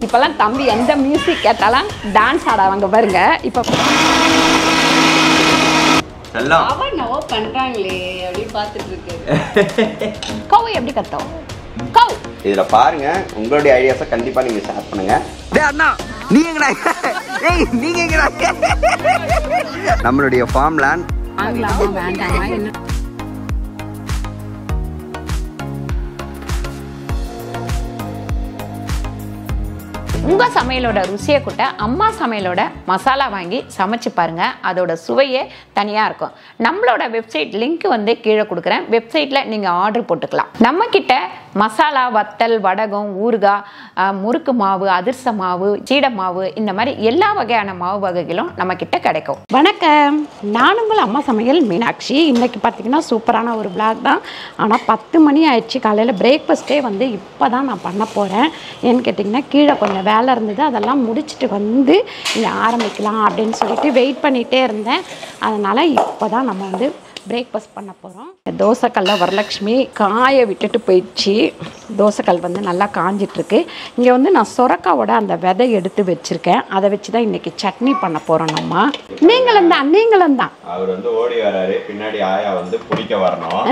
இப்போலாம் தம்பி எந்த மியூசிக் கேட்டாலும் டான்ஸ் ஆடுவாங்க பாருங்க. இப்போ அவன் நவோ பண்றாங்களே அப்படி பார்த்துட்டு இருக்கு. கவு எப்படி கத்தோம்? கவு இதுல பாருங்க, உங்களுடைய ஐடியாஸை கண்டிப்பா நீங்க ஷேர் பண்ணுங்க. அண்ணா நீங்க நீங்க நம்மளுடைய ஃபார்ம் லேண்ட் வேண்டாமா என்ன உங்கள் சமையலோட ருசியை கூட்ட அம்மா சமையலோட மசாலா வாங்கி சமைச்சு பாருங்கள். அதோட சுவையே தனியாக இருக்கும். நம்மளோட வெப்சைட் லிங்க் வந்து கீழே கொடுக்குறேன். வெப்சைட்டில் நீங்கள் ஆர்டர் போட்டுக்கலாம். நம்மக்கிட்ட மசாலா, வத்தல், வடகம், ஊறுகாய், முறுக்கு மாவு, அதிர்ச மாவு, சீடை மாவு, இந்த மாதிரி எல்லா வகையான மாவு வகைகளும் நம்மக்கிட்ட கிடைக்கும். வணக்கம், நான் உங்கள் அம்மா சமையல் மீனாட்சி. இன்றைக்கி பார்த்தீங்கன்னா சூப்பரான ஒரு விளாக் தான். ஆனால் 10 மணி ஆயிடுச்சு. காலையில் பிரேக்ஃபாஸ்ட்டே வந்து இப்போ தான் நான் பண்ண போகிறேன். ஏன்னு கேட்டிங்கன்னா கீழே கொஞ்சம் வேலை இருந்தது, அதெல்லாம் முடிச்சுட்டு வந்து இங்கே ஆரம்பிக்கலாம் அப்படின்னு சொல்லிட்டு வெயிட் பண்ணிகிட்டே இருந்தேன். அதனால் இப்போ தான் நம்ம வந்து பிரேக்ஃபாஸ்ட் பண்ண போகிறோம். தோசைக்கல்ல வரலட்சுமி காய விட்டுட்டு போயிடுச்சு. தோசைக்கல் வந்து நல்லா காஞ்சிட்ருக்கு. இங்கே வந்து நான் சொரக்காவோட அந்த விதை எடுத்து வச்சுருக்கேன். அதை வச்சு தான் இன்றைக்கி சட்னி பண்ண போகிறோம். நம்ம நீங்களும் தான் அவர் வந்து ஓடி வராரு, பின்னாடி ஆயா வந்து பிடிக்க வரணும்.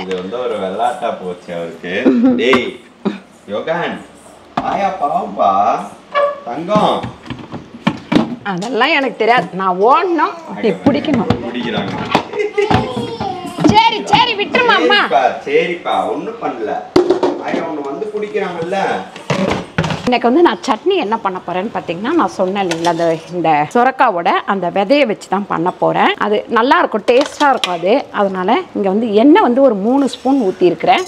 இது வந்து ஒரு வெள்ளாட்டா போச்சு அவருக்கு. டேய் யோகான், ஆயா பாவம்பா தங்கம், அதெல்லாம் எனக்கு தெரியாது. நான் ஓடணும், பிடிக்கணும். பிடிக்கிறாங்க. சரி சரி விட்டுருமா அம்மா. சரிப்பா, ஒன்றும் பண்ணல. ஆயா ஒன்று வந்து பிடிக்கிறாங்கல்ல. இன்றைக்கி வந்து நான் சட்னி என்ன பண்ண போகிறேன்னு பார்த்தீங்கன்னா, நான் சொன்னேன் இல்லைங்களா, இந்த சொரக்காவோட அந்த விதையை வச்சு தான் பண்ண போகிறேன். அது நல்லாயிருக்கும், டேஸ்ட்டாக இருக்கும் அது. அதனால் இங்கே வந்து எண்ணெய் வந்து ஒரு 3 ஸ்பூன் ஊற்றிருக்கிறேன்.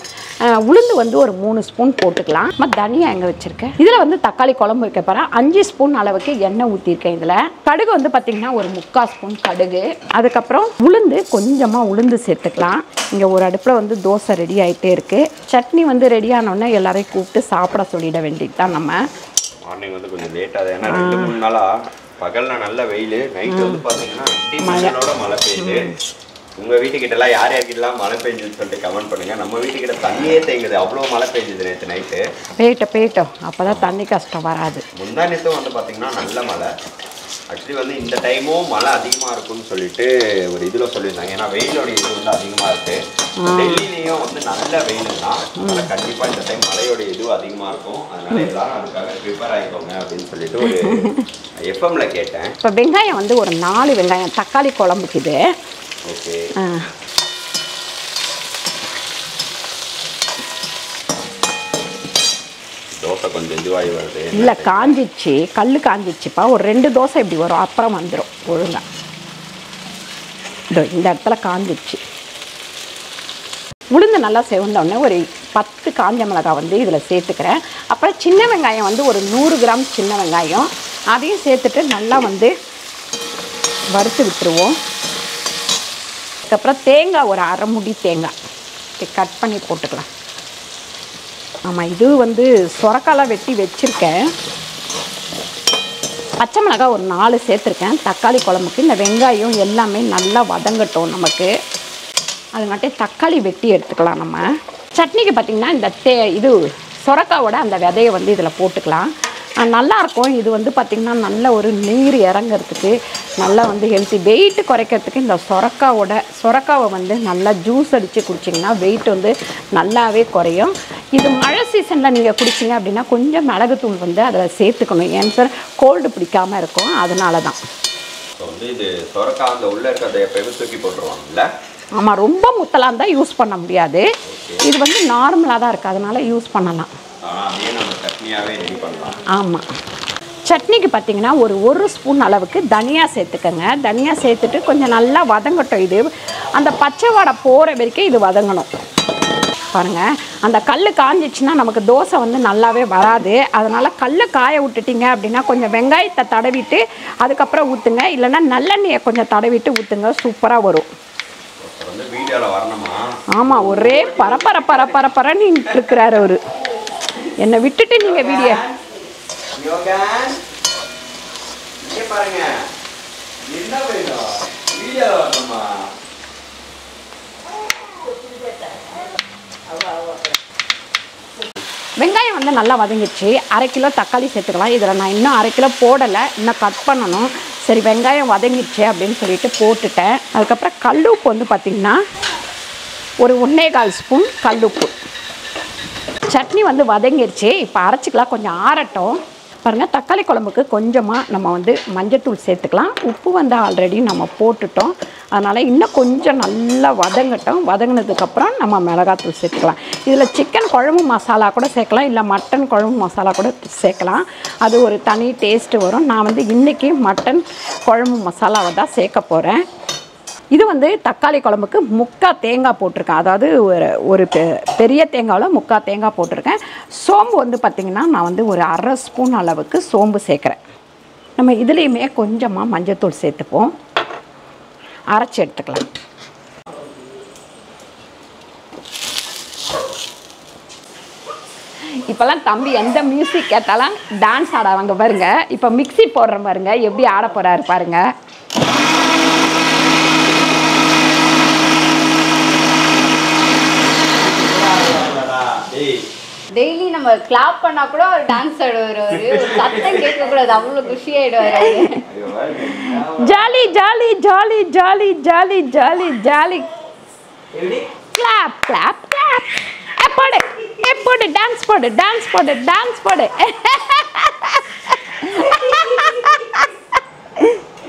உளுந்து வந்து ஒரு 3 ஸ்பூன் போட்டுக்கலாம். தனியாக எங்கே வச்சுருக்கேன். இதில் வந்து தக்காளி குழம்பு வைக்க போகிறேன். 5 ஸ்பூன் அளவுக்கு எண்ணெய் ஊற்றிருக்கேன். இதில் கடுகு வந்து பார்த்திங்கன்னா ஒரு 3/4 ஸ்பூன் கடுகு. அதுக்கப்புறம் உளுந்து, கொஞ்சமாக உளுந்து சேர்த்துக்கலாம். இங்கே ஒரு அடுப்பில் வந்து தோசை ரெடி ஆகிட்டே இருக்குது. சட்னி வந்து ரெடி ஆனோடனே எல்லாரையும் கூப்பிட்டு சாப்பிட சொல்லிட வேண்டியது தான். நம்ம மார்னிங் வந்து கொஞ்சம் லேட்டாக, ஏன்னா 2-3 நாளாக பகலில் நல்ல வெயில், நைட்டு வந்து பார்த்தீங்கன்னா மழை பெய்யுது. உங்கள் வீட்டுக்கிட்டலாம் யார் யார்கிட்டலாம் மழை பெய்ஞ்சுன்னு சொல்லிட்டு கமெண்ட் பண்ணுங்கள். நம்ம வீட்டுக்கிட்ட தண்ணியே தேங்குது, அவ்வளோ மழை பெய்ஞ்சுது நேற்று நைட்டு. போயிட்டோம் அப்போ தான் தண்ணி கஷ்டம் வராது. முந்தா நேற்றும் வந்து பார்த்தீங்கன்னா நல்ல மழை. ஆக்சுவலி வந்து இந்த டைமும் மழை அதிகமாக இருக்கும்னு சொல்லிட்டு ஒரு இதில் சொல்லியிருந்தாங்க. ஏன்னா வெயிலோட இது வந்து அதிகமாக இருக்குது. டெல்லியிலையும் வந்து நல்ல வெயில் தான். அதனால் கண்டிப்பாக இந்த டைம் மழையோட இதுவும் அதிகமாக இருக்கும். அதனால எல்லாரும் அதுக்காக ப்ரிப்பேர் ஆகிக்கோங்க அப்படின்னு சொல்லிட்டு ஒரு எஃப்எம்ல கேட்டேன். இப்போ வெங்காயம் வந்து ஒரு 4 வெங்காயம் தக்காளி குழம்புக்கு இது. ஓகே, தோசை கொஞ்சம் இதுவாகி வருது. இல்லை காஞ்சிச்சு, கல் காஞ்சிச்சுப்பா. ஒரு 2 தோசை இப்படி வரும், அப்புறம் வந்துடும் ஒழுங்கா. இந்த இடத்துல காஞ்சிச்சு. உளுந்து நல்லா செவந்தோடனே ஒரு 10 காஞ்ச மிளகாய் வந்து இதில் சேர்த்துக்கிறேன். அப்புறம் சின்ன வெங்காயம் வந்து ஒரு 100 கிராம் சின்ன வெங்காயம், அதையும் சேர்த்துட்டு நல்லா வந்து வறுத்து விட்டுருவோம். அதுக்கப்புறம் தேங்காய் ஒரு 1/2 முடி தேங்காய் கட் பண்ணி போட்டுக்கலாம். ஆமாம், இது வந்து சொரக்காலாம் வெட்டி வச்சுருக்கேன். பச்சை மிளகாய் ஒரு 4 சேர்த்துருக்கேன் தக்காளி குழம்புக்கு. இந்த வெங்காயம் எல்லாமே நல்லா வதங்கட்டும் நமக்கு. அதுங்காட்டி தக்காளி வெட்டி எடுத்துக்கலாம். நம்ம சட்னிக்கு பார்த்திங்கன்னா இந்த இது சொரக்காவோட அந்த விதையை வந்து இதில் போட்டுக்கலாம். நல்லாயிருக்கும். இது வந்து பார்த்திங்கன்னா நல்ல ஒரு நீர் இறங்கிறதுக்கு, நல்லா வந்து ஹெல்த்தி, வெயிட்டு குறைக்கிறதுக்கு இந்த சொரக்காவை வந்து நல்லா ஜூஸ் அடித்து குடிச்சிங்கன்னா வெயிட் வந்து நல்லாவே குறையும். இது மழை சீசனில் நீங்கள் குடிச்சிங்க அப்படின்னா கொஞ்சம் மிளகுத்தூள் வந்து அதில் சேர்த்துக்கணும். ஏன் சார், கோல்டு பிடிக்காமல் இருக்கும். அதனால தான் வந்து இது சொரக்காய் அந்த உள்ளே இருக்கிறத எப்பயுமே தூக்கி போட்டுருவாங்கல்ல. ஆமாம், ரொம்ப முத்தலாக இருந்தால் யூஸ் பண்ண முடியாது. இது வந்து நார்மலாக தான் இருக்குது, அதனால் யூஸ் பண்ணலாம். ஆமாம், சட்னிக்கு பார்த்தீங்கன்னா ஒரு ஸ்பூன் அளவுக்கு தனியா சேர்த்துக்கங்க. தனியா சேர்த்துட்டு கொஞ்சம் நல்லா வதங்கட்டும். இது அந்த பச்சை வாடை போகிற வரைக்கும் இது வதங்கணும். பாருங்கள், அந்த கல் காஞ்சிச்சுன்னா நமக்கு தோசை வந்து நல்லாவே வராது. அதனால் கல் காய விட்டுட்டிங்க அப்படின்னா கொஞ்சம் வெங்காயத்தை தடவிட்டு அதுக்கப்புறம் ஊற்றுங்க. இல்லைன்னா நல்லெண்ணெயை கொஞ்சம் தடவிட்டு ஊற்றுங்க, சூப்பராக வரும். ஆமாம், ஒரே பரப்பரன்னு இருக்கிறாரு அவரு. என்னை விட்டுட்டு நீங்கள் வீடியோ பாருங்க. என்ன வேணும் வீடியோ வரணுமா? வெங்காயம் வந்து நல்லா வதங்கிடுச்சு. 1/2 கிலோ தக்காளி சேர்த்துக்கலாம். இதில் நான் இன்னும் 1/2 கிலோ போடலை, இன்னும் கட் பண்ணணும். சரி வெங்காயம் வதங்கிடுச்சு அப்படின்னு சொல்லிட்டு போட்டுட்டேன். அதுக்கப்புறம் கல்லுப்பு வந்து பார்த்திங்கன்னா ஒரு 1.25 ஸ்பூன் கல்லுப்பு. சட்னி வந்து வதங்கிடுச்சு. இப்போ அரைச்சிக்கலாம், கொஞ்சம் ஆறட்டும். பாருங்கள், தக்காளி குழம்புக்கு கொஞ்சமாக நம்ம வந்து மஞ்சத்தூள் சேர்த்துக்கலாம். உப்பு வந்து ஆல்ரெடி நம்ம போட்டுட்டோம், அதனால் இன்னும் கொஞ்சம் நல்லா வதங்கட்டும். வதங்கினதுக்கப்புறம் நம்ம மிளகாத்தூள் சேர்த்துக்கலாம். இதில் சிக்கன் குழம்பு மசாலா கூட சேர்க்கலாம், இல்லை மட்டன் குழம்பு மசாலா கூட சேர்க்கலாம். அது ஒரு தனி டேஸ்ட்டு வரும். நான் வந்து இன்றைக்கி மட்டன் குழம்பு மசாலாவை தான் சேர்க்க போகிறேன். இது வந்து தக்காளி குழம்புக்கு 3/4 தேங்காய் போட்டிருக்கேன். அதாவது ஒரு பெரிய தேங்காவில் 3/4 தேங்காய் போட்டிருக்கேன். சோம்பு வந்து பார்த்திங்கன்னா நான் வந்து ஒரு 1/2 ஸ்பூன் அளவுக்கு சோம்பு சேர்க்குறேன். நம்ம இதுலேயுமே கொஞ்சமாக மஞ்சத்தூள் சேர்த்துப்போம். அரைச்சி எடுத்துக்கலாம். இப்போல்லாம் தம்பி எந்த மியூசிக் கேட்டாலும் டான்ஸ் ஆடாவாங்க பாருங்க. இப்போ மிக்ஸி போடுற பாருங்க, எப்படி ஆட போகிறாரு பாருங்க. டெய்லி நம்ம கிளாப் பண்ணா கூட ஒரு டான்ஸ் ஆடுவார். ஒரு சத்தம் கேட்கக்கூடாது, அவ்வளோ குஷி ஆயிடுவாரு. Jolly jolly jolly jolly jolly jolly jolly. Clap clap clap. போடு போடு, டான்ஸ் போடு டான்ஸ் போடு டான்ஸ் போடு.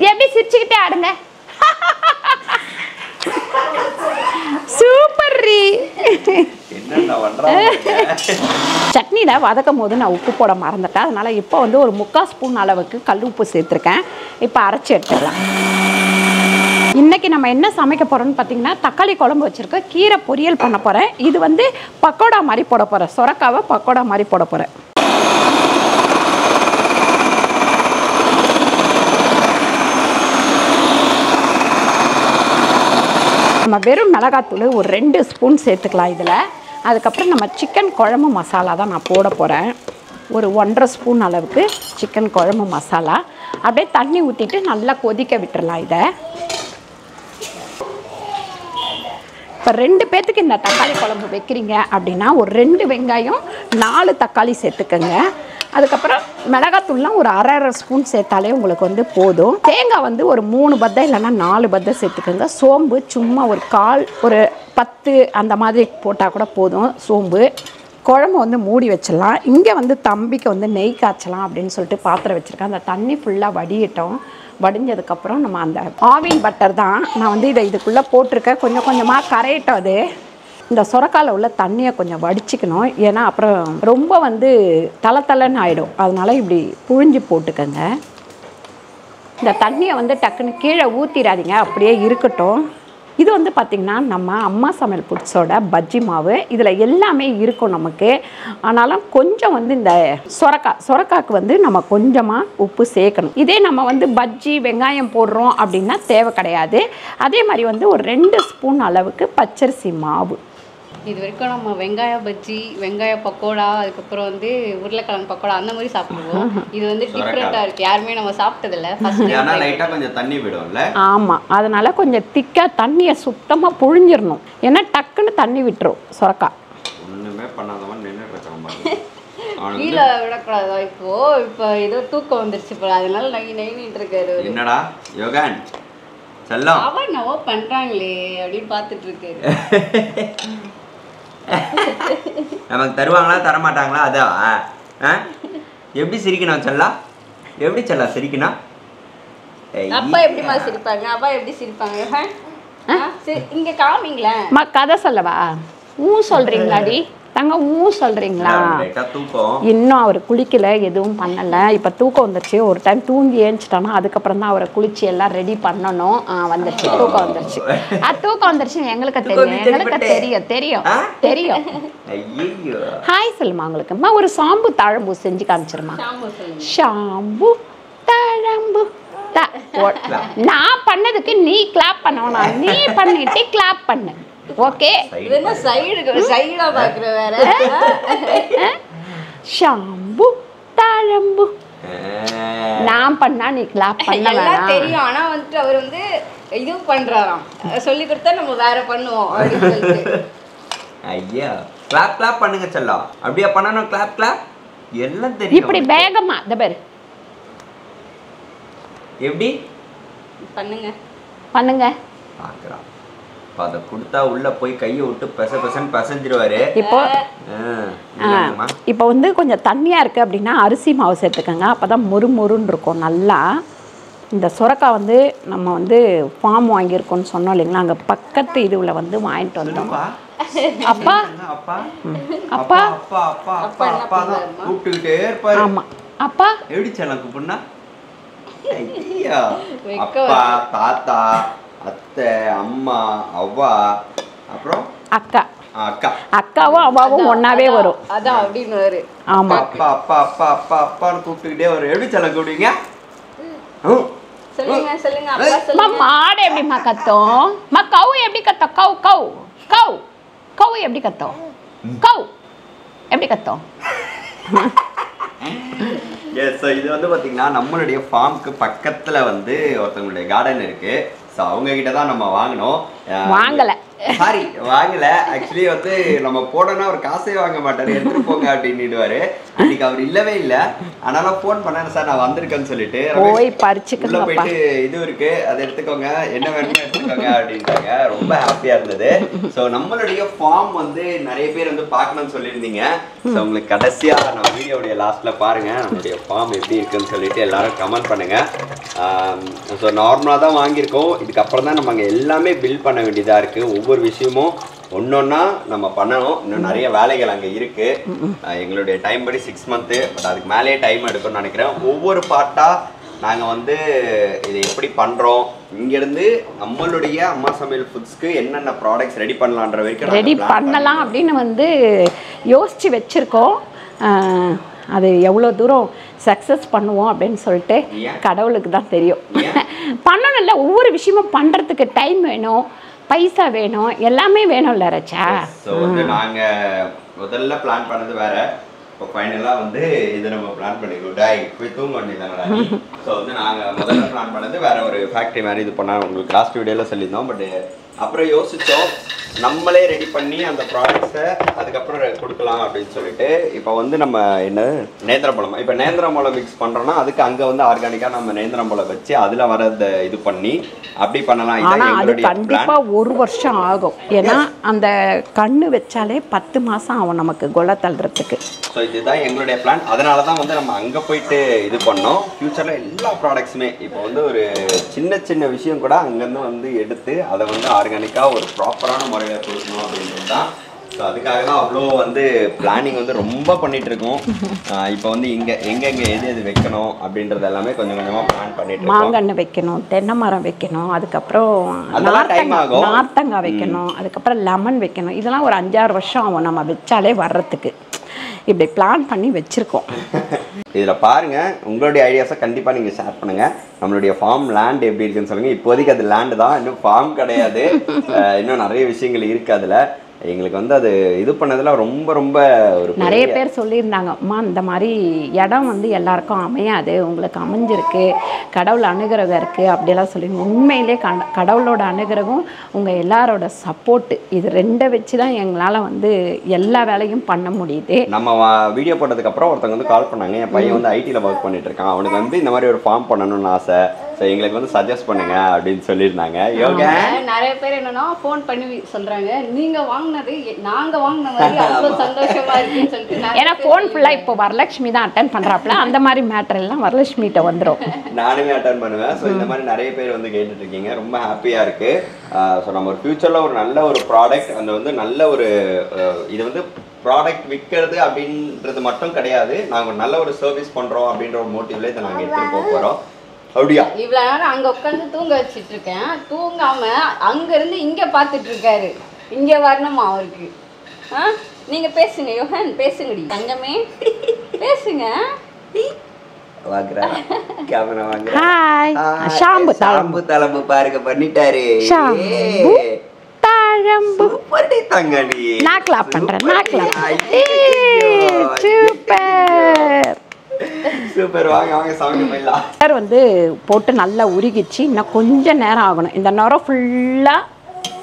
எப்படி சிரிச்சுக்கிட்டே ஆடுங்க. சூப்பர் ரீ. சட்னியில் வதக்கும் போது நான் உப்பு போட மறந்துட்டேன், அதனால் இப்போ வந்து ஒரு 3/4 ஸ்பூன் அளவுக்கு கல் உப்பு சேர்த்துருக்கேன். இப்போ அரைச்சி எடுத்துடலாம். இன்றைக்கி நம்ம என்ன சமைக்க போகிறோம்னு பார்த்திங்கன்னா தக்காளி குழம்பு வச்சுருக்கேன், கீரை பொரியல் பண்ண போகிறேன். இது வந்து பக்கோடா மாதிரி போட போகிறேன், சொரக்காவை பக்கோடா மாதிரி போட போகிறேன். நம்ம வெறும் மிளகாத்தூள் ஒரு 2 ஸ்பூன் சேர்த்துக்கலாம் இதில். அதுக்கப்புறம் நம்ம சிக்கன் குழம்பு மசாலா தான் நான் போட போகிறேன். ஒரு 1/2 ஸ்பூன் அளவுக்கு சிக்கன் குழம்பு மசாலா. அப்படியே தண்ணி ஊற்றிட்டு நல்லா கொதிக்க விட்டுடலாம் இதை. இப்போ 2 பேர்த்துக்கு இந்த தக்காளி குழம்பு வைக்கிறீங்க அப்படின்னா ஒரு 2 வெங்காயம் 4 தக்காளி சேர்த்துக்கோங்க. அதுக்கப்புறம் மிளகாத்தூள்லாம் ஒரு 1/2 ஸ்பூன் சேர்த்தாலே உங்களுக்கு வந்து போதும். தேங்காய் வந்து ஒரு 3 பத்தை இல்லைன்னா 4 பத்தை சேர்த்துக்கோங்க. சோம்பு சும்மா ஒரு 1/4 ஒரு 10 அந்த மாதிரி போட்டால் கூட போதும் சோம்பு. குழம்பு வந்து மூடி வச்சிடலாம். இங்கே வந்து தம்பிக்கு வந்து நெய் காய்ச்சலாம் அப்படின்னு சொல்லிட்டு பாத்திரம் வச்சுருக்கேன். அந்த தண்ணி ஃபுல்லாக வடியட்டும். வடிஞ்சதுக்கப்புறம் நம்ம அந்த ஆவின் பட்டர் தான் நான் வந்து இதுக்குள்ளே போட்டிருக்கேன். கொஞ்சம் கொஞ்சமாக கரையட்டும். அது இந்த சொரக்காயில் உள்ள தண்ணியை கொஞ்சம் வடிச்சிக்கணும், ஏன்னா அப்புறம் ரொம்ப வந்து தளன்னு ஆகிடும். அதனால் இப்படி புழிஞ்சு போட்டுக்கோங்க. இந்த தண்ணியை வந்து டக்குன்னு கீழே ஊற்றிடாதீங்க, அப்படியே இருக்கட்டும். இது வந்து பார்த்திங்கன்னா நம்ம அம்மா சமையல் புட்ஸோட பஜ்ஜி மாவு. இதில் எல்லாமே இருக்கும் நமக்கு. ஆனாலும் கொஞ்சம் வந்து இந்த சொரக்காய்க்கு வந்து நம்ம கொஞ்சமாக உப்பு சேர்க்கணும். இதே நம்ம வந்து பஜ்ஜி வெங்காயம் போடுறோம் அப்படின்னா தேவை கிடையாது. அதே மாதிரி வந்து ஒரு 2 ஸ்பூன் அளவுக்கு பச்சரிசி மாவு. இது வரைக்கும் நம்ம வெங்காய பஜ்ஜி, வெங்காய பக்கோடா, அதுக்கப்புறம் வந்து உருளைக்கிழங்கு பக்கோடா அந்த மாதிரி சாப்பிடுவோம். இது வந்து டிஃப்ரெண்ட்டாக இருக்குது, யாருமே நம்ம சாப்பிட்டதில்ல. லைட்டாக கொஞ்சம் தண்ணி விடும்ல. ஆமாம், அதனால கொஞ்சம் திக்காக தண்ணியை சுத்தமாக புழிஞ்சிடணும், ஏன்னா டக்குன்னு தண்ணி விட்டுரும் சொரக்காய். ஒன்றுமே பண்ணாதவன் நின்றுட்டு கீழே விடக்கூடாதா? இப்போ ஏதோ தூக்கம் வந்துருச்சு போல, அதனால நைனிட்டு இருக்காரு. என்னடா யோகான் செல்லம் அவன் நவோ பண்றாங்களே அப்படின்னு பார்த்துட்டு இருக்காரு. நமக்கு தருவாங்களா தரமாட்டாங்களா? அதான் எப்படி சிரிக்கணும் செல்லா? எப்படி செல்லா சிரிக்கணும்? அப்பா எப்படிமா சிரிப்பாங்க? அப்பா எப்படி சிரிப்பாங்க? இங்க காமிங்களேன். கதை சொல்லவா? சொல்றீங்களாடி தங்க? சொல்றீங்களா? இன்னும் அவர் குளிக்கல, எதுவும் பண்ணலை. இப்போ தூக்கம் வந்துருச்சு. ஒரு டைம் தூங்கி ஏஞ்சிட்டோன்னா அதுக்கப்புறம் தான் அவரை குளிச்சு எல்லாம் ரெடி பண்ணணும். வந்துருச்சு, தூக்கம் வந்துருச்சு. தூக்கம் வந்துருச்சு. எங்களுக்கு தெரியும் தெரியும் தெரியும். ஹாய் சொல்லுமா உங்களுக்குமா. ஒரு சாம்பு தாழம்பூ செஞ்சு காமிச்சிருமா. ஷாம்பு தாழம்பு. நான் பண்ணதுக்கு நீ கிளாப் பண்ணவனா? நீ பண்ணிட்டு கிளாப் பண்ணு. ஓகே, என்ன சைடா பாக்குற வேற. ஷாம்பு தாழம்பு நான் பண்ணா நீ கிளாப் பண்ண வேணாம். தெரியும், ஆனா வந்துட்டு அவர் வந்து இது பண்றாராம், சொல்லி கொடுத்தா நம்ம வேற பண்ணுவோம் அப்படின்னு சொல்லிட்டு. ஐயா கிளாப் கிளாப் பண்ணுங்க செல்லம். அப்படியே பண்ணணும் கிளாப் கிளாப். எல்லாம் தெரியும். இப்படி வேகமா இந்த பேர் எப்படி பண்ணுங்க பண்ணுங்க. பார்க்குறான். அதை கொடுத்தா உள்ள போய் கையை விட்டு பெசன்னு பசஞ்சிருவாரு. இப்போ இப்போ வந்து கொஞ்சம் தண்ணியாக இருக்குது அப்படின்னா அரிசி மாவு சேர்த்துக்கோங்க. அப்போ தான் முறுமுறுன்னு இருக்கும் நல்லா. இந்த சுரக்காய் வந்து நம்ம வந்து ஃபார்ம் வாங்கியிருக்கோம்னு சொன்னோம் இல்லைங்களா, அங்கே பக்கத்து இதுவில் வந்து வாங்கிட்டு வந்தோம். அப்பா அப்பா அப்பா அப்பா அப்பா அப்பா அப்பா தான் கூப்பிட்டுக்கிட்டே இருப்பாரு. ஆமாம் அப்பா எப்படி செல்லம் கூப்பிடுனா ஐயா அப்பா தாத்தா அத்தை அம்மா அவ்வா அப்புறம் அக்கா அக்கா அக்காவும் அவ்வாவும் ஒன்றாவே வரும். அதான் அப்படின்னு வரு. ஆமாம் அப்பா அப்பா அப்பா அப்பா அப்பான்னு கூப்பிட்டுக்கிட்டே வரும். எப்படி செல்லம் கூப்பிடுவீங்க? சொல்லுங்க சொல்லுங்க அப்பா சொல்லுங்க. மாடு எப்படிம்மா கத்தும்? கவு எப்படி கத்தும்? கவு கவு கவு கவு எப்படி கத்தும்? கவு எப்படி கத்தும்? எஸ். ஸோ இது வந்து பார்த்தீங்கன்னா நம்மளுடைய ஃபார்முக்கு பக்கத்தில் வந்து ஒருத்தவங்களுடைய கார்டன் இருக்கு. ஸோ அவங்க கிட்ட தான் நம்ம வாங்கினோம். வாங்கலை, சாரி வாங்கலை. ஆக்சுவலி வந்து நம்ம போனோன்னா ஒரு காசே வாங்க மாட்டார், எடுத்துட்டு போங்க அப்படின்னுடுவாரு. இன்னைக்கு அவர் இல்லவே இல்லை. அதனால ஃபோன் பண்ணேன், சார் நான் வந்திருக்கேன்னு சொல்லிட்டு போய் உள்ள பறிச்சுக்கோங்க. போயிட்டு இது இருக்கு அதை எடுத்துக்கோங்க, என்ன வேணுமோ எடுத்துக்கோங்க அப்படின்ட்டாங்க. ரொம்ப ஹாப்பியா இருந்தது. ஸோ நம்மளுடைய ஃபார்ம் வந்து நிறைய பேர் வந்து பார்க்கணும்னு சொல்லியிருந்தீங்க. ஸோ உங்களுக்கு கடைசியா நம்ம வீடியோடைய லாஸ்ட்ல பாருங்க நம்மளுடைய ஃபார்ம் எப்படி இருக்குன்னு சொல்லிட்டு எல்லாரும் கமெண்ட் பண்ணுங்க. ஸோ நார்மலாக தான் வாங்கியிருக்கோம். இதுக்கப்புறம் தான் நம்ம அங்கே எல்லாமே பில்ட் பண்ண வேண்டியதாக இருக்கு. ஒவ்வொரு விஷயமும் ஒன்னொன்னா நம்ம பண்ணணும். இன்னும் நிறைய வேலைகள் அங்கே இருக்கு. எங்களுடைய டைம் படி 6 மந்த்து, பட் அதுக்கு மேலேயே டைம் எடுக்கும்னு நினைக்கிறேன். ஒவ்வொரு பார்ட்டா நாங்கள் வந்து இதை எப்படி பண்ணுறோம், இங்கேருந்து நம்மளுடைய அம்மா சமையல் ஃபுட்ஸ்க்கு என்னென்ன ப்ராடக்ட்ஸ் ரெடி பண்ணலான்ற வரைக்கும் ரெடி பண்ணலாம் அப்படின்னு வந்து யோசித்து வச்சுருக்கோம். அது எவ்வளோ தூரம் சக்ஸஸ் பண்ணுவோம் அப்படின்னு சொல்லிட்டு கடவுளுக்கு தான் தெரியும். பண்ணணும் இல்லை, ஒவ்வொரு விஷயமும் பண்ணுறதுக்கு டைம் வேணும், பைசா வேணும், எல்லாமே வேணும்ல ரச்சா. ஸோ வந்து நாங்கள் முதல்ல பிளான் பண்ணது வேற. இப்போ ஃபைனலாக வந்து இது நம்ம பிளான் பண்ணிக்கிறோம். டாய் போய் தூங்க வேண்டியதானடா. ஸோ வந்து நாங்கள் முதல்ல பிளான் பண்ணது வேற ஒரு ஃபேக்ட்ரி மாதிரி இது பண்ணால் உங்களுக்கு லாஸ்ட் வீடியோவில் சொல்லியிருந்தோம். பட் அப்புறம் யோசித்தோம் நம்மளே ரெடி பண்ணி அந்த ப்ராடக்ட்ஸை அதுக்கப்புறம் கொடுக்கலாம் அப்படின்னு சொல்லிட்டு. இப்போ வந்து நம்ம என்ன நேந்திரம்பழம், இப்போ நேந்திரம்பழம் மிக்ஸ் பண்ணுறோன்னா அதுக்கு அங்கே வந்து ஆர்கானிக்காக நம்ம நேந்திரம்பழம் வச்சு அதில் வரதை இது பண்ணி அப்படி பண்ணலாம். ஆனால் அது கண்டிப்பாக 1 வருஷம் ஆகும். ஏன்னா அந்த கண்ணு வச்சாலே 10 மாதம் ஆகும் நமக்கு கொலை தள்ளுறதுக்கு. ஸோ இதுதான் எங்களுடைய பிளான். அதனால தான் வந்து நம்ம அங்கே போயிட்டு இது பண்ணோம். ஃப்யூச்சரில் எல்லா ப்ராடக்ட்ஸுமே இப்போ வந்து ஒரு சின்ன சின்ன விஷயம் கூட அங்கேருந்து வந்து எடுத்து அதை வந்து ஆர்கானிக்காக ஒரு ப்ராப்பரான முறையில் கொடுக்கணும் அப்படின்றது தான். ஸோ அதுக்காக தான் அவ்வளோ வந்து பிளானிங் வந்து ரொம்ப பண்ணிட்டு இருக்கோம். இப்போ வந்து எங்கே எது வைக்கணும் அப்படின்றது எல்லாமே கொஞ்சம் கொஞ்சமாக பிளான் பண்ணிட்டு இருக்கோம். மாங்கன்று வைக்கணும், தென்னை மரம் வைக்கணும், அதுக்கப்புறம் நார்த்தங்காய் வைக்கணும், அதுக்கப்புறம் லெமன் வைக்கணும். இதெல்லாம் ஒரு 5-6 வருஷம் ஆகும் நம்ம வச்சாலே வர்றதுக்கு. இப்படி பிளான் பண்ணி வச்சுருக்கோம். இதில் பாருங்கள், உங்களுடைய ஐடியாஸை கண்டிப்பாக நீங்கள் ஷேர் பண்ணுங்கள். நம்மளுடைய ஃபார்ம் லேண்ட் எப்படி இருக்குன்னு சொல்லுங்கள். இப்போதைக்கு அது லேண்டு தான், இன்னும் ஃபார்ம் கிடையாது. இன்னும் நிறைய விஷயங்கள் இருக்குது அதில். எங்களுக்கு வந்து அது இது பண்ணதில் ரொம்ப ரொம்ப ஒரு நிறைய பேர் சொல்லியிருந்தாங்க, அம்மா இந்த மாதிரி இடம் வந்து எல்லாருக்கும் அமையாது, உங்களுக்கு அமைஞ்சிருக்கு, கடவுள் அனுகிரகம் இருக்குது அப்படியெல்லாம் சொல்லி. உண்மையிலே கடவுளோட அனுகிரகம், உங்கள் எல்லாரோட சப்போர்ட்டு, இது 2 வச்சு தான் எங்களால் வந்து எல்லா வேலையும் பண்ண முடியுது. நம்ம வீடியோ போட்டதுக்கப்புறம் ஒருத்தவங்க வந்து கால் பண்ணாங்க. என் பையன் வந்து ஐடியில் ஒர்க் பண்ணிட்டு இருக்கான், அவனுக்கு வந்து இந்த மாதிரி ஒரு ஃபார்ம் பண்ணணும்னு ஆசை. ஸோ எங்களுக்கு வந்து சஜஸ்ட் பண்ணுங்க அப்படின்னு சொல்லியிருந்தாங்க. யோகா நிறைய பேர் என்னன்னா ஃபோன் பண்ணி சொல்றாங்க, நீங்க வாங்கினது நாங்க வாங்கின மாதிரி அவ்வளோ சந்தோஷமா இருக்குன்னு சொல்லிட்டு. ஏன்னா ஃபோன் ஃபுல்லாக இப்போ வரலட்சுமி தான் அட்டன் பண்ணுறாப்புல, அந்த மாதிரி மேட்டர் எல்லாம் வரலட்சுமிகிட்ட வந்துடும். நானுமே அட்டன் பண்ணுவேன். ஸோ இந்த மாதிரி நிறைய பேர் வந்து கேட்டுட்டு இருக்கீங்க, ரொம்ப ஹாப்பியாக இருக்குது. ஸோ நம்ம ஒரு ஃப்யூச்சரில் ஒரு நல்ல ஒரு ப்ராடக்ட், அந்த வந்து நல்ல ஒரு இது வந்து ப்ராடக்ட் விற்கிறது அப்படின்றது மட்டும் கிடையாது, நாங்கள் நல்ல ஒரு சர்வீஸ் பண்ணுறோம் அப்படின்ற ஒரு மோட்டிவ்ல இதை நாங்கள் எடுத்துகிட்டு போக போகிறோம். அப்படியா? இவ்வளோ நேரம் அங்கே உட்காந்து தூங்க வச்சுட்டு இருக்கேன், தூங்காம அங்கேருந்து இங்கே பார்த்துட்டு இருக்காரு. இங்கே வரணுமா அவருக்கு? நீங்கள் பேசுங்க யோகன், பேசுங்கடி தங்கமே, பேசுங்க. ஹாய், ஷாம்பு தாளம்பு தாளம்பு பாருங்க பண்ணிட்டாரு. தாழம்பு தங்கடி நான் கிளாப் பண்றேன், நான் கிளாப். Super super. வாங்க வாங்க சாமி போயிடலாம். சார் வந்து போட்டு நல்லா உருகிச்சு. இன்னும் கொஞ்சம் நேரம் ஆகணும். இந்த நுரம் ஃபுல்லாக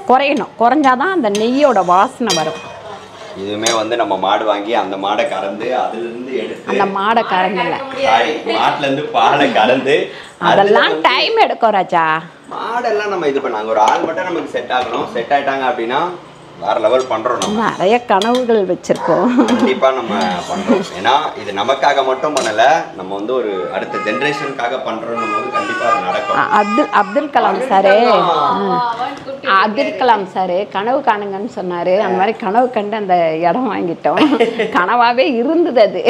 குறையணும், குறைஞ்சாதான் அந்த நெய்யோட வாசனை வரும். இதுவுமே வந்து நம்ம மாடு வாங்கி அந்த மாடை கறந்து அதுல இருந்து எடுத்து அந்த மாடை கறந்துல மாட்டுல இருந்து பாலை கறந்து அதெல்லாம் டைம் எடுக்கும் ராஜா. மாடெல்லாம் நம்ம இது பண்ணாங்க. ஒரு ஆள் மட்டும் நமக்கு செட் ஆகணும். செட் ஆயிட்டாங்க அப்படின்னா வேற லெவல் பண்றோம். நம்ம நிறைய கனவுகள் வச்சிருக்கோம். கண்டிப்பா நம்ம பண்றோம். ஏன்னா இது நமக்காக மட்டும் பண்ணல, நம்ம வந்து ஒரு அடுத்த ஜெனரேஷனுக்காக பண்றோம் போது கண்டிப்பா அது நடக்கும். அப்துல் கலாம் சாரு கனவு காணுங்கன்னு சொன்னாரு. அந்த மாதிரி கனவு கண்டு அந்த இடம் வாங்கிட்டோம். கனவாவே இருந்தது அது.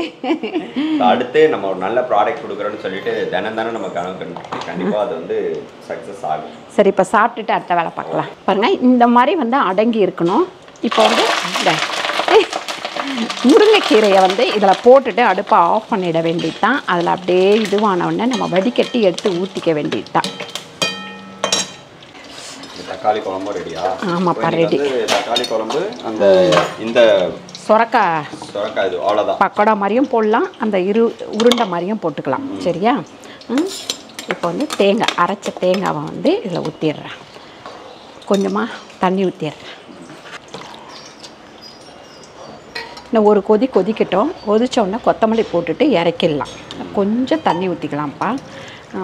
அடுத்து நம்ம ஒரு நல்ல ப்ராடக்ட் கொடுக்குறோம்னு சொல்லிட்டு தினம் நம்ம கனவு கண்டு கண்டிப்பா அது வந்து சக்சஸ் ஆகும். சரி, இப்போ சாப்பிட்டுட்டு அடுத்த வேலை பார்க்கலாம். பாருங்க, இந்த மாதிரி வந்து அடங்கி இருக்கணும். இப்போ வந்து இந்த முருங்கைக்கீரையை வந்து இதில் போட்டுட்டு அடுப்பை ஆஃப் பண்ணிட வேண்டியது தான். அதில் அப்படியே இதுவானவுடனே நம்ம வடிகட்டி எடுத்து ஊற்றிக்க வேண்டியது தான். தக்காளி குழம்பு ரெடியா? ஆமாப்பா, ரெடி. தக்காளி குழம்பு அந்த இந்த சொரக்காய் இது அவ்வளோதான். பக்கோடா மாதிரியும் போடலாம், அந்த உருண்டை மாதிரியும் போட்டுக்கலாம். சரியா? இப்போ வந்து தேங்காய், அரைச்ச தேங்காவை வந்து இதில் ஊற்றிடுறேன். கொஞ்சமாக தண்ணி ஊற்றிடுறேன். இன்னும் ஒரு கொதிக்கட்டும். கொதித்தோடனே கொத்தமல்லி போட்டுட்டு இறக்கிடலாம். கொஞ்சம் தண்ணி ஊற்றிக்கலாம்ப்பா.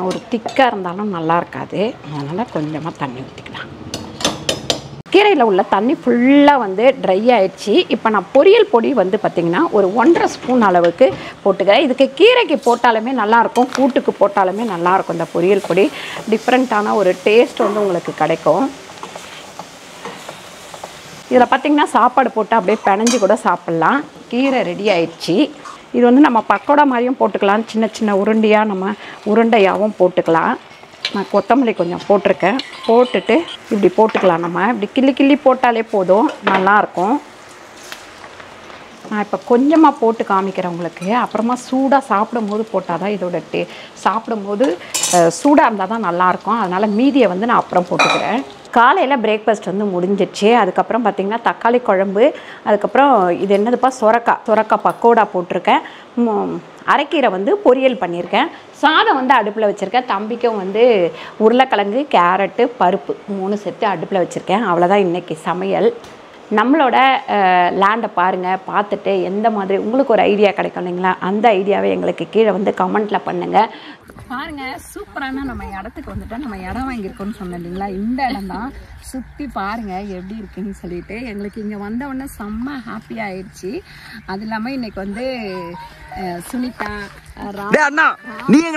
ஒரு திக்காக இருந்தாலும் நல்லா இருக்காது. அதனால் கொஞ்சமாக தண்ணி ஊற்றிக்கலாம். கீரையில் உள்ள தண்ணி ஃபுல்லாக வந்து ட்ரை ஆயிடுச்சு. இப்போ நான் பொரியல் பொடி வந்து பார்த்திங்கன்னா ஒரு 1.5 ஸ்பூன் அளவுக்கு போட்டுக்கிறேன். இதுக்கு கீரைக்கு போட்டாலுமே நல்லாயிருக்கும், கூட்டுக்கு போட்டாலுமே நல்லாயிருக்கும். இந்த பொரியல் பொடி டிஃப்ரெண்ட்டான ஒரு டேஸ்ட் வந்து உங்களுக்கு கிடைக்கும். இதில் பார்த்திங்கன்னா சாப்பாடு போட்டு அப்படியே பிணைஞ்சு கூட சாப்பிட்லாம். கீரை ரெடி ஆயிடுச்சு. இது வந்து நம்ம பக்கோடா மாதிரியும் போட்டுக்கலாம், சின்ன சின்ன உருண்டையாக நம்ம உருண்டையாகவும் போட்டுக்கலாம். நான் கொத்தமல்லி கொஞ்சம் போட்டிருக்கேன். போட்டுட்டு இப்படி போட்டுக்கலாம். நம்ம இப்படி கிள்ளி போட்டாலே போதும், நல்லாயிருக்கும். நான் இப்போ கொஞ்சமாக போட்டு காமிக்கிறேன் உங்களுக்கு. அப்புறமா சூடாக சாப்பிடும்போது போட்டால் தான் இதோட சாப்பிடும்போது சூடாக இருந்தால் தான் நல்லாயிருக்கும். அதனால் மீதியை வந்து நான் அப்புறம் போட்டுக்கிறேன். காலையில் பிரேக்ஃபாஸ்ட் வந்து முடிஞ்சிடுச்சு. அதுக்கப்புறம் பார்த்திங்கன்னா தக்காளி குழம்பு, அதுக்கப்புறம் இது என்னதுப்பா, சொரக்காய் பக்கோடா போட்டிருக்கேன். அரைக்கீரை வந்து பொரியல் பண்ணியிருக்கேன். சாதம் வந்து அடுப்பில் வச்சுருக்கேன். தம்பிக்கும் வந்து உருளைக்கிழங்கு, கேரட்டு, பருப்பு 3 செட்டு அடுப்பில் வச்சுருக்கேன். அவ்வளோதான் இன்றைக்கி சமையல். நம்மளோட லேண்டை பாருங்கள். பார்த்துட்டு எந்த மாதிரி உங்களுக்கு ஒரு ஐடியா கிடைக்கும் இல்லைங்களா, அந்த ஐடியாவை எங்களுக்கு கீழே வந்து கமெண்ட்டில் பண்ணுங்கள். பாருங்கள், சூப்பரான நம்ம இடத்துக்கு வந்துட்டோம். நம்ம இடம் வாங்கியிருக்கோம்னு சொன்னேன் இல்லைங்களா, இந்த இடம் தான். சுற்றி பாருங்கள் எப்படி இருக்குன்னு சொல்லிட்டு எங்களுக்கு இங்கே வந்தவுடனே செம்ம ஹாப்பியாக ஆயிடுச்சு. அது இல்லாமல் இன்னைக்கு வந்து சுனிதா அண்ணா நீங்க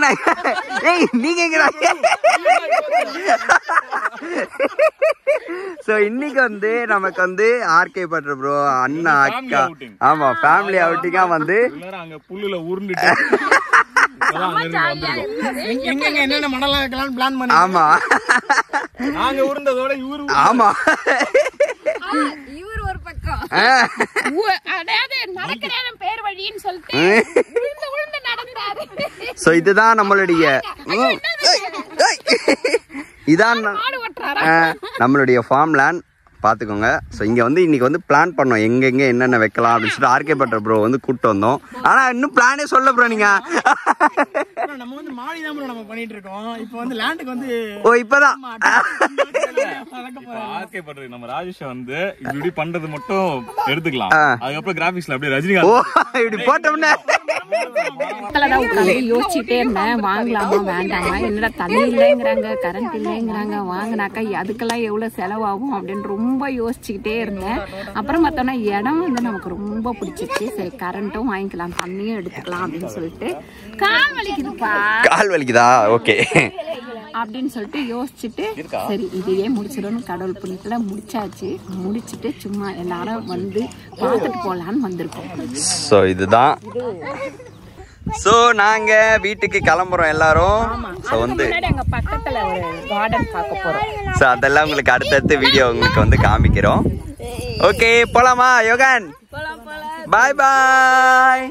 சோ இன்னைக்கு வந்து நமக்கு வந்து ஆர்கே பண்ற ப்ரோ அண்ணா அக்கா ஆமா ஃபேமிலி அவுட்டிங்கா வந்து அங்க புல்லுல உருண்டுட்டு என்னென்ன மடலாம் வைக்கலாம்னு பிளான் பண்ணி ஆமா நாங்க உருண்டதோட இவரு ஆமா இவர் ஒரு பக்கம் அதாவது நடக்கிற பேர் வழின்னு சொல்லிட்டு உழுந்து நடந்தாரு. சோ இதுதான் நம்மளுடைய இதான் நம்மளுடைய ஃபார்ம் லேண்ட் பார்த்துக்கோங்க. ஸோ இங்கே வந்து இன்னைக்கு வந்து பிளான் பண்ணோம் எங்கெங்கே என்னென்ன வைக்கலாம் அப்படின்னு சொல்லிட்டு ஆர்கே பண்ற ப்ரோ வந்து கூப்பிட்டு வந்தோம். ஆனால் இன்னும் பிளானே சொல்ல ப்ரோ நீங்க. நம்ம வந்து மாடி தான் நம்ம பண்ணிட்டு இருக்கோம். இப்போ வந்து லேண்டுக்கு வந்து ஓ இப்பதான் ஆர்கே பண்றது நம்ம ராஜேஷ் வந்து இப்படி பண்றது மட்டும் எடுத்துக்கலாம். அதுக்கப்புறம் கிராபிக்ஸ்ல அப்படியே ரஜினிகாந்த் ஓ இப்படி போட்டோம்னா யோசிச்சுட்டே இருந்தேன், வாங்கலாமா வேண்டாமா, என்னடா தண்ணி இல்லைங்கிறாங்க, கரண்ட் இல்லைங்கிறாங்க, வாங்கினாக்கா அதுக்கெல்லாம் எவ்வளவு செலவாகும் அப்படின்னு ரொம்ப யோசிச்சுக்கிட்டே இருந்தேன். அப்புறம் பார்த்தோன்னா இடம் வந்து நமக்கு ரொம்ப பிடிச்சிருச்சு. சரி கரண்ட்டும் வாங்கிக்கலாம், தண்ணியும் எடுத்துக்கலாம் அப்படின்னு சொல்லிட்டு கால் வலிக்குதா ஓகே அப்படின்னு சொல்லிட்டு யோசிச்சுட்டு சரி இதையே முடிச்சிடணும் கடவுள் புண்ணியத்துல முடிச்சாச்சு. முடிச்சுட்டு சும்மா எல்லாரும் வந்து பார்த்துட்டு போலான்னு வந்திருக்கோம். ஸோ இதுதான். ஸோ நாங்க வீட்டுக்கு கிளம்புறோம் எல்லாரும். ஸோ வந்து எங்க பக்கத்துல ஒரு கார்டன் பார்க்க போறோம். ஸோ அதெல்லாம் உங்களுக்கு அடுத்தடுத்த வீடியோ உங்களுக்கு வந்து காமிக்கிறோம். ஓகே போலாமா யோகன்? பாய் பாய்.